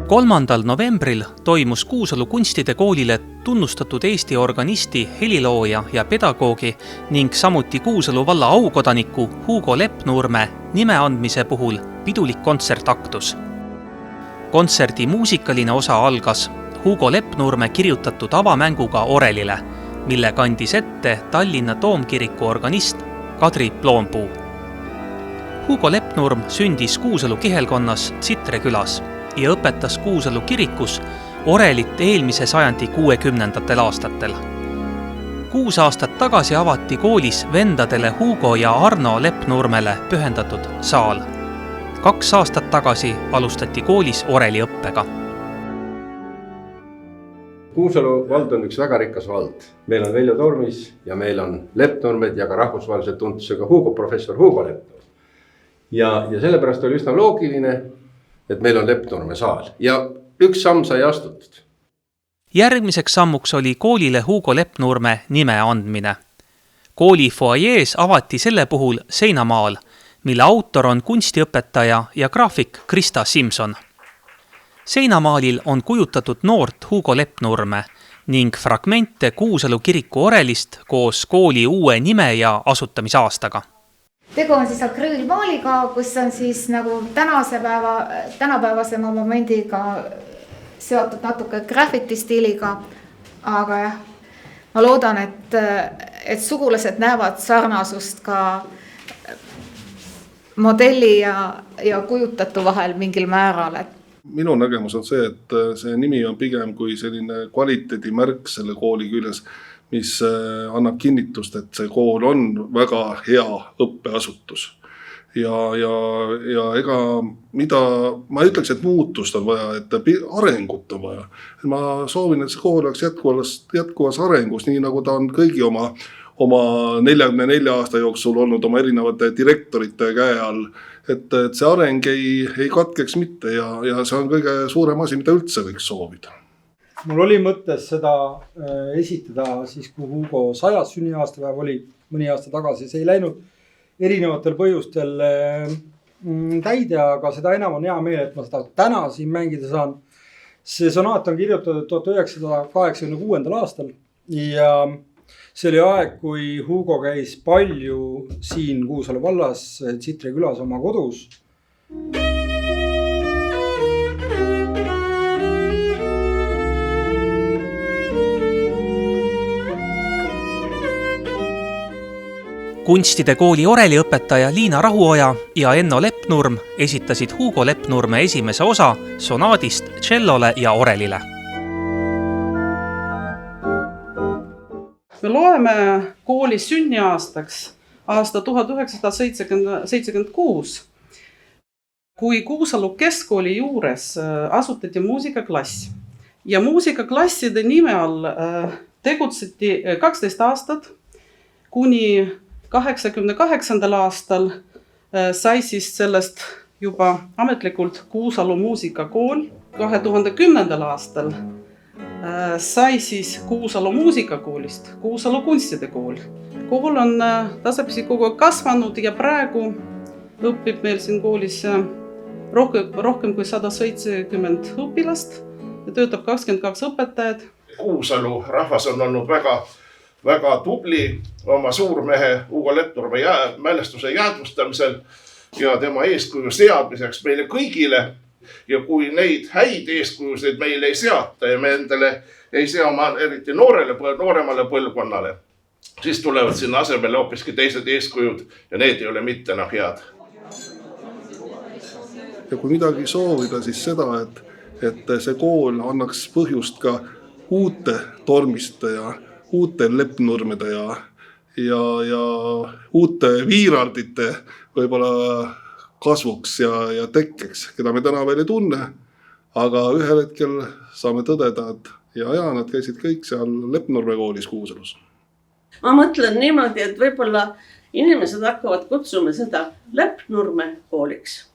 3. novembril toimus Kuusalu kunstide koolile tunnustatud Eesti organisti, helilooja ja pedagoogi ning samuti Kuusalu valla aukodaniku Hugo Leppnurme nime andmise puhul pidulik kontsertaktus. Kontserdi muusikaline osa algas Hugo Leppnurme kirjutatud avamänguga Orelile, mille kandis ette Tallinna Toomkiriku organist Kadri Ploompuu. Hugo Leppnurm sündis Kuusalu kihelkonnas Sitre külas ja õpetas Kuusalu kirikus Orelit eelmise sajandi 60. aastatel. 6 aastat tagasi avati koolis vendadele Hugo ja Arno Leppnurmele pühendatud saal. 2 aastat tagasi alustati koolis Oreli õppega. Kuusalu vald on üks väga rikas vald. Meil on Veljo Tormis ja meil on Leppnurmed ja ka rahvusvaheliselt tuntusega professor Hugo Leppnurm. Ja sellepärast oli üsna loogiline, et meil on Leppnurme saal ja üks samm sai astutud. Järgmiseks sammuks oli koolile Hugo Leppnurme nime andmine. Kooli foajees avati selle puhul seinamaal, mille autor on kunstiõpetaja ja graafik Krista Simson. Seinamaalil on kujutatud noort Hugo Leppnurme ning fragmente Kuusalu kiriku Orelist koos kooli uue nime ja asutamisaastaga. Tegu on siis akrüülmaaliga, kus on siis nagu tänapäevasema momendiga seotud natuke graffiti stiiliga, aga jah, ma loodan, et sugulased näevad sarnasust ka modelli ja kujutatu vahel mingil määral. Minu nägemus on see, et see nimi on pigem kui selline kvaliteedimärk selle kooli küljes, mis annab kinnitust, et see kool on väga hea õppeasutus. Ja ega mida, ma ütleks, et muutust on vaja, et arengut on vaja. Ma soovin, et see kool oleks jätkuvas arengus, nii nagu ta on kõigi oma 44 aasta jooksul olnud oma erinevate direktorite käe all. Et see areng ei katkeks mitte ja see on kõige suurem asi, mida üldse võiks soovida. Mul oli mõttes seda esitada siis, kui Hugo 100. sünniaastapäev oli mõni aasta tagasi. See ei läinud erinevatel põhjustel täide, aga seda enam on hea meel, et ma seda täna siin mängida saan. See sonaat on kirjutatud 1986. aastal ja see oli aeg, kui Hugo käis palju siin Kuusalu vallas Sitre külas oma kodus. Kunstide kooli Oreli õpetaja Liina Rahuoja ja Enno Leppnurm esitasid Hugo Leppnurme esimese osa sonaadist tšellole ja Orelile. Me loeme kooli sünniaastaks aasta 1976, kui Kuusalu keskkooli juures asutati muusikaklass. Ja muusikaklasside nime all tegutseti 12 aastat, kuni 88. aastal sai siis sellest juba ametlikult Kuusalu muusikakool. 2010. aastal sai siis Kuusalu muusikakoolist Kuusalu kunstide kool. Kool on tasapisi kogu aeg kasvanud ja praegu õpib meil siin koolis rohkem kui 170 õpilast ja töötab 22 õpetajad. Kuusalu rahvas on olnud väga tubli oma suurmehe Hugo Leppnurme mälestuse jäädvustamisel ja tema eeskuju seadmiseks meile kõigile. Ja kui neid häid eeskujusid meile ei seata ja me endale ei sea oma eriti nooremale põlvkonnale, siis tulevad sinna asemele hoopiski teised eeskujud ja need ei ole mitte enam head. Ja kui midagi soovida, siis seda, et see kool annaks põhjust ka uute tormiste ja uute Leppnurmede ja uute viirardite võib-olla kasvuks ja tekkeks, keda me täna veel ei tunne, aga ühel hetkel saame tõdeda, et nad käisid kõik seal Leppnurme koolis Kuusalus. Ma mõtlen niimoodi, et võib-olla inimesed hakkavad kutsuma seda Leppnurme kooliks.